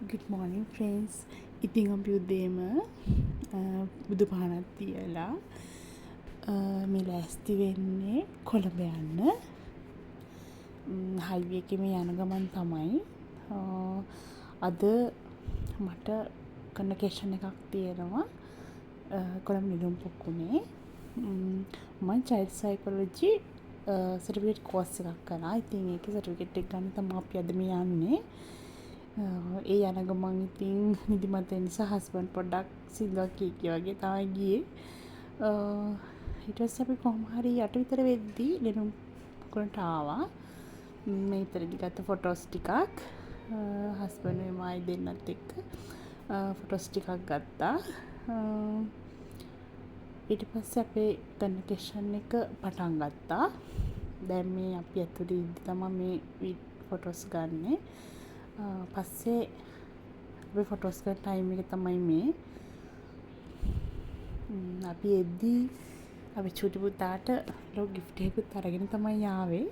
good morning friends. ඉතින් අපි උදේම බුදු පහනක් තියලා මේ ලෑස්ති වෙන්නේ කොළඹ යන්න. හයිවේ එකේ මේ යන ගමන් තමයි අද මට කන්වර්සේෂන් එකක් තියෙනවා කොළඹ නිලුම් පොකුණේ. මම චයිල්ඩ් සයිකොලොජි සර්ටිෆිකේට් කෝස් එකක් කරා. ඉතින් ඒකේ සර්ටිෆිකේට් එක ගන්න තමයි අපි අද මේ යන්නේ. ඒ යන ගමන් ඉතින් නිදිමත නිසා හස්බන්ඩ් පොඩ්ඩක් සිල්වා කීකී වගේ තමයි ගියේ. ඊට පස්සේ අපි කොහොම හරි 8 විතර වෙද්දී නිලුම් පොකුණට ආවා. මේ විතරදී ගත්ත ෆොටෝස් ටිකක් හස්බන්ඩ් එමයි දෙන්නත් එක්ක ෆොටෝස් ටිකක් ගත්තා. ඊට පස්සේ අපේ කන්වර්සේෂන් එක පටන් ගත්තා. දැන් මේ අපි ඇතුළේ ඉඳි තමයි මේ ෆොටෝස් ගන්නෙ. පස්සේ අපි ෆොටෝස් ගන්න ටයිම් එක තමයි මේ. අපි එද්දී අපි චුටි පුතාට ලොකු ගිෆ්ට් එකකුත් අරගෙන තමයි ආවේ.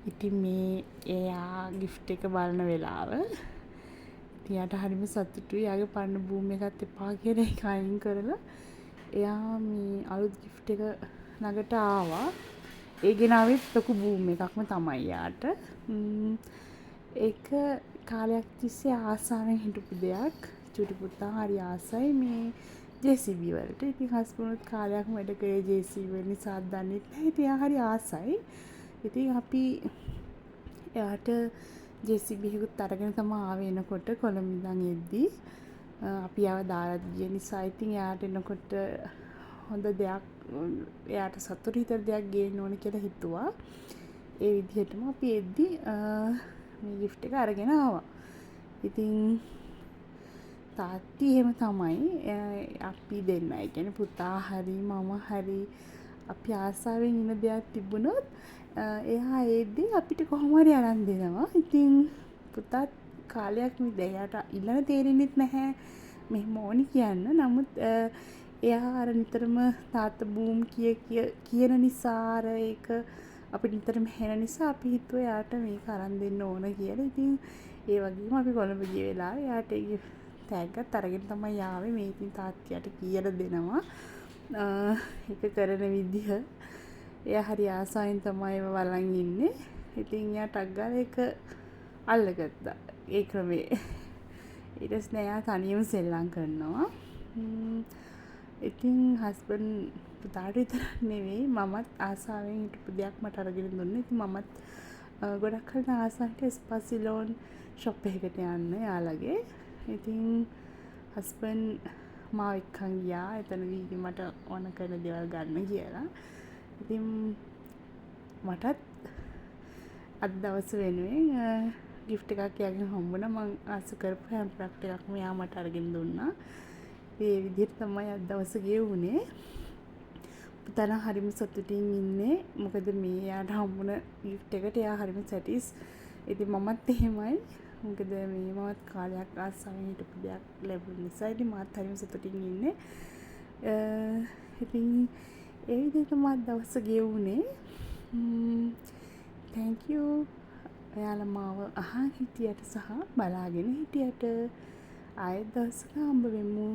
ඉතින් මේ එයා ගිෆ්ට් එක බලන වෙලාව ඉතින් යාට හරිම සතුටුයි. යාගේ පරණ බූම් එකත් එපා කියලා ඒක අයින් කරලා එයා මේ අලුත් ගිෆ්ට් එක ළඟට ආවා. ඒ ගෙනාවෙත් ලොකු බූම් එකක්ම තමයි යාට. ඒක කාලයක් තිස්සේ ආසාවෙන් හිටපු දෙයක්. චුටි පුතා හරි ආසයි මේ JCB වලට. ඉතින් හස්බන්ඩ්ත් කාලයක් වැඩ කරේ JCB වල නිසා දන්නෙත් නැහැ. ඉතින් එයා හරි ආසයි. ඉතින් අපි එයාට JCB එකකුත් අරගෙන තමයි ආවේ. එනකොට කොළඹ ඉඳන් එද්දී අපි ආව දාලා ගිය නිසා ඉතින් එයාට එනකොට හොඳ දෙයක් එයාට සතුටු හිතෙන දෙයක් ගේන්න ඕන කියලා හිතුවා. ඒ විදිහටම අපි එද්දී මේ ගිෆ්ට් එක අරගෙන ආවා. ඉතින් තාත්ති එහෙම තමයි අපි දෙන්න. ඒ කියන්නේ පුතා හරි මම හරි අපි ආසාවෙන් ඉන්න දෙයක් තිබුණොත් එයා ඒද්දී අපිට කොහොම හරි අරන් දෙනවා. ඉතින් පුතාත් කාලයක් මේ දෙයට ඉල්ලන තේරෙන්නෙත් නැහැ මෙහෙම ඕනි කියන්න. නමුත් එයා අර නිතරම තාත්තා බූම් කියන නිසා අර ඒක අපිට නිතරම හෙන නිසා අපි හිතුවා එයාට මේක අරන් දෙන්න ඕන කියලා. ඉතින් ඒ වගේම අපි කොළඹ ගිය වෙලාවේ එයාට ඒ තෑග්ගත් අරගෙන තමයි ආවේ. මේ ඉතින් තාත්තියට කියලා දෙනවා. ඒක කරන විදිහ එයා හරි ආසාවෙන් තමයි ඒව බලන් ඉන්නේ. ඉතින් එයා ටක් ගාලා ඒක අල්ලගත්තා. ඒ ක්‍රමේ. ඊට පස්සේ එයා තනියම සෙල්ලම් කරනවා. ඉතින් හස්බන්ඩ් පුතාට විතරක් නෙවෙයි මමත් ආසාවෙන් හිටපු දෙයක් මට අරගෙන දුන්නා. ඉතින් මමත් ගොඩක් කලට ආසාවට ස්පාසිලෝන් ෂොප් එකකට යන්න යාළගේ. ඉතින් හස්බන්ඩ් මාව එක්කන් ගියා. එතනදී ඉතින් මට ඕන කරන දේවල් ගන්න කියලා. ඉතින් මටත් අද දවස් වෙනුවෙන් ගිෆ්ට් එකක් එයාගෙන් හම්බුණා. මම ආස කරපු හැම් ප්‍රොඩක්ට් එකක් මෙයා මට අරගෙන දුන්නා. ඒ විදිහට තමයි අද දවස ගෙවුනේ. පුතා හරිම සතුටින් ඉන්නේ. මොකද මේ එයාට හම්බුණ ගිෆ්ට් එකට එයා හරිම සැටිස්. ඉතින් මමත් එහෙමයි. මොකද මේ මමත් කාලයක් ආසාවෙන් හිටපු දෙයක් ලැබුණ නිසා ඉතින් මාත් හරිම සතුටින් ඉන්නේ. ඉතින් ඒ විදිහට මම දවස ගෙවුනේ. thank you. ඔයාලා මාව අහන් හිටියට සහ බලාගෙන හිටියට ආයෙත් දවසක හම්බ වෙමු.